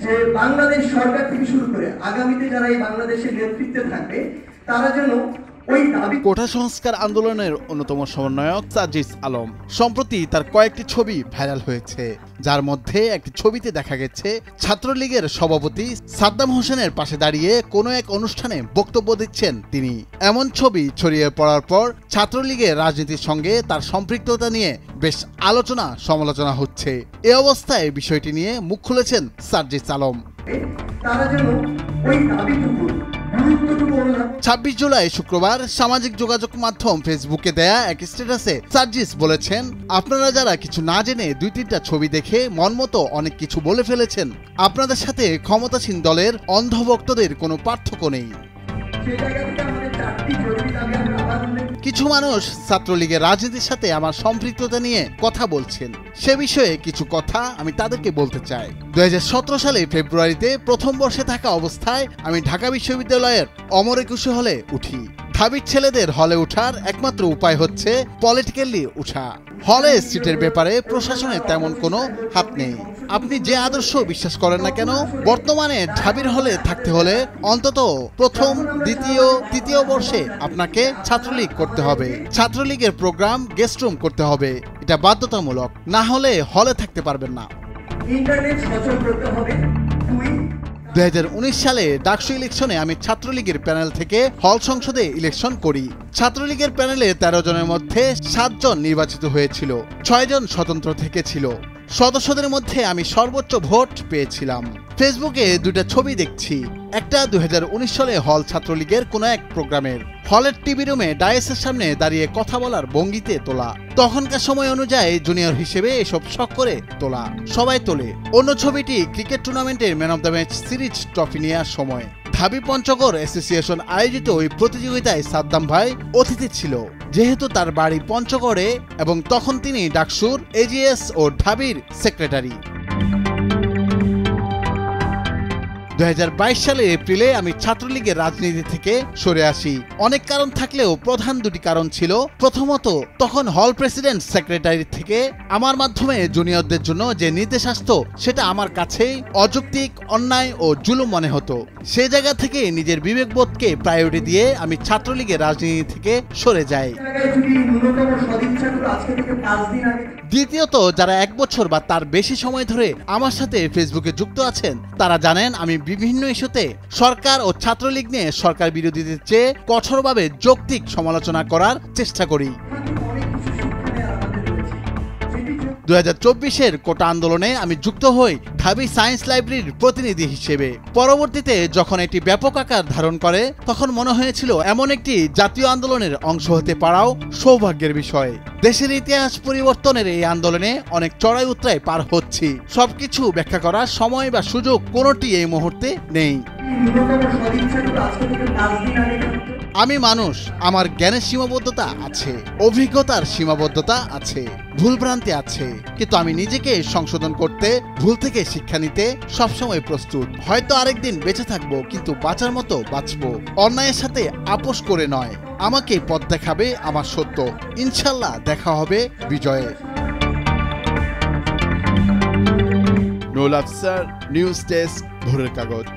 যে বাংলাদেশ সরকার থেকে শুরু করে আগামীতে যারা এই বাংলাদেশের নেতৃত্বে থাকবে তারা যেন কোটা সংস্কার আন্দোলনের অন্যতম সমন্বয়ক সার্জিস আলম সম্প্রতি তার কয়েকটি ছবি ভাইরাল হয়েছে, যার মধ্যে একটি ছবিতে দেখা গেছে ছাত্রলীগের সভাপতি সাদ্দাম হোসেনের পাশে দাঁড়িয়ে কোনো এক অনুষ্ঠানে বক্তব্য দিচ্ছেন তিনি। এমন ছবি ছড়িয়ে পড়ার পর ছাত্রলীগের রাজনীতির সঙ্গে তার সম্পৃক্ততা নিয়ে বেশ আলোচনা সমালোচনা হচ্ছে। এ অবস্থায় বিষয়টি নিয়ে মুখ খুলেছেন সার্জিস আলম। 26 জুলাই শুক্রবার সামাজিক যোগাযোগ মাধ্যম ফেসবুকে দেয়া এক স্ট্যাটাসে সার্জিস বলেছেন, আপনারা যারা কিছু না জেনে 2-3টা ছবি দেখে মনমতো অনেক কিছু বলে ফেলেছেন, আপনাদের সাথে ক্ষমতাসীন দলের অন্ধভক্তদের কোনো পার্থক্য নেই। কিছু মানুষ ছাত্রলীগের রাজনীতির সাথে আমার সম্পৃক্ততা নিয়ে কথা বলছেন, সে বিষয়ে কিছু কথা আমি তাদেরকে বলতে চাই। 2017 সালে ফেব্রুয়ারিতে প্রথম বর্ষে থাকা অবস্থায় আমি ঢাকা বিশ্ববিদ্যালয়ের অমর একুশে হলে উঠি। ঢাবির ছেলেদের হলে ওঠার একমাত্র উপায় হচ্ছে পলিটিক্যালি উঠা। হলে সিটের ব্যাপারে প্রশাসনের তেমন কোনো হাত নেই। আপনি যে আদর্শ বিশ্বাস করেন না কেন, বর্তমানে ঢাবির হলে থাকতে হলে অন্তত প্রথম, দ্বিতীয়, তৃতীয় বর্ষে আপনাকে ছাত্রলীগ করতে হবে। ছাত্রলীগের প্রোগ্রাম গেস্ট রুম করতে হবে, এটা বাধ্যতামূলক, না হলে হলে থাকতে পারবেন না। 2019 সালে ডাকসু ইলেকশনে আমি ছাত্রলীগের প্যানেল থেকে হল সংসদে ইলেকশন করি। ছাত্রলীগের প্যানেলে 13 জনের মধ্যে 7 জন নির্বাচিত হয়েছিল, 6 জন স্বতন্ত্র থেকে ছিল। সদস্যদের মধ্যে আমি সর্বোচ্চ ভোট পেয়েছিলাম। ফেসবুকে 2টা ছবি দেখছি, একটা 2019 সালে হল ছাত্রলীগের কোনো এক প্রোগ্রামের। হলের টিভি রুমে ডায়াসের সামনে দাঁড়িয়ে কথা বলার ভঙ্গিতে তোলা। তখনকার সময় অনুযায়ী জুনিয়র হিসেবে এসব শখ করে তোলা, সবাই তোলে। অন্য ছবিটি ক্রিকেট টুর্নামেন্টের man of the match series trophy নেওয়ার সময়। ঢাবি পঞ্চগড় অ্যাসোসিয়েশন আয়োজিত ওই প্রতিযোগিতায় সাদ্দাম ভাই অতিথি ছিল, যেহেতু তার বাড়ি পঞ্চগড়ে এবং তখন তিনি ডাকসুর এজিএস ও ঢাবির সেক্রেটারি। 2022 সালের এপ্রিলে আমি ছাত্রলীগের রাজনীতি থেকে সরে আসি। অনেক কারণ থাকলেও প্রধান 2টি কারণ ছিল। প্রথমত, তখন হল প্রেসিডেন্ট সেক্রেটারি থেকে আমার মাধ্যমে জুনিয়রদের জন্য যে নির্দেশ আসতো সেটা আমার কাছেই অযৌক্তিক, অন্যায় ও জুলুম মনে হতো। সে জায়গা থেকে নিজের বিবেকবোধকে প্রায়োরিটি দিয়ে আমি ছাত্রলীগের রাজনীতি থেকে সরে যাই। দ্বিতীয়ত, যারা 1 বছর বা তার বেশি সময় ধরে আমার সাথে ফেসবুকে যুক্ত আছেন তারা জানেন আমি বিভিন্ন ইস্যুতে সরকার ও ছাত্রলীগ নিয়ে সরকার বিরোধীদের চেয়ে কঠোরভাবে যৌক্তিক সমালোচনা করার চেষ্টা করি। 2024-এর কোটা আন্দোলনে আমি যুক্ত হই ঢাবি সায়েন্স লাইব্রেরির প্রতিনিধি হিসেবে। পরবর্তীতে যখন এটি ব্যাপক আকার ধারণ করে তখন মনে হয়েছিল এমন একটি জাতীয় আন্দোলনের অংশ হতে পারাও সৌভাগ্যের বিষয়। দেশের ইতিহাস পরিবর্তনের এই আন্দোলনে অনেক চড়াই উতরাই পার হচ্ছি। সবকিছু ব্যাখ্যা করার সময় বা সুযোগ কোনোটি এই মুহূর্তে নেই। আমি মানুষ, আমার জ্ঞানের সীমাবদ্ধতা আছে, অভিজ্ঞতার সীমাবদ্ধতা আছে, ভুলভ্রান্তি আছে, কিন্তু আমি নিজেকে সংশোধন করতে, ভুল থেকে শিক্ষা নিতে সবসময় প্রস্তুত। হয়তো আরেকদিন বেঁচে থাকবো, কিন্তু বাঁচার মতো বাঁচবো, অন্যায়ের সাথে আপোষ করে নয়। আমাকে পথ দেখাবে আমার সত্য, ইনশাল্লাহ দেখা হবে বিজয়ে। নুরুল আফসার, নিউজ ডেস্ক, ভোরের কাগজ।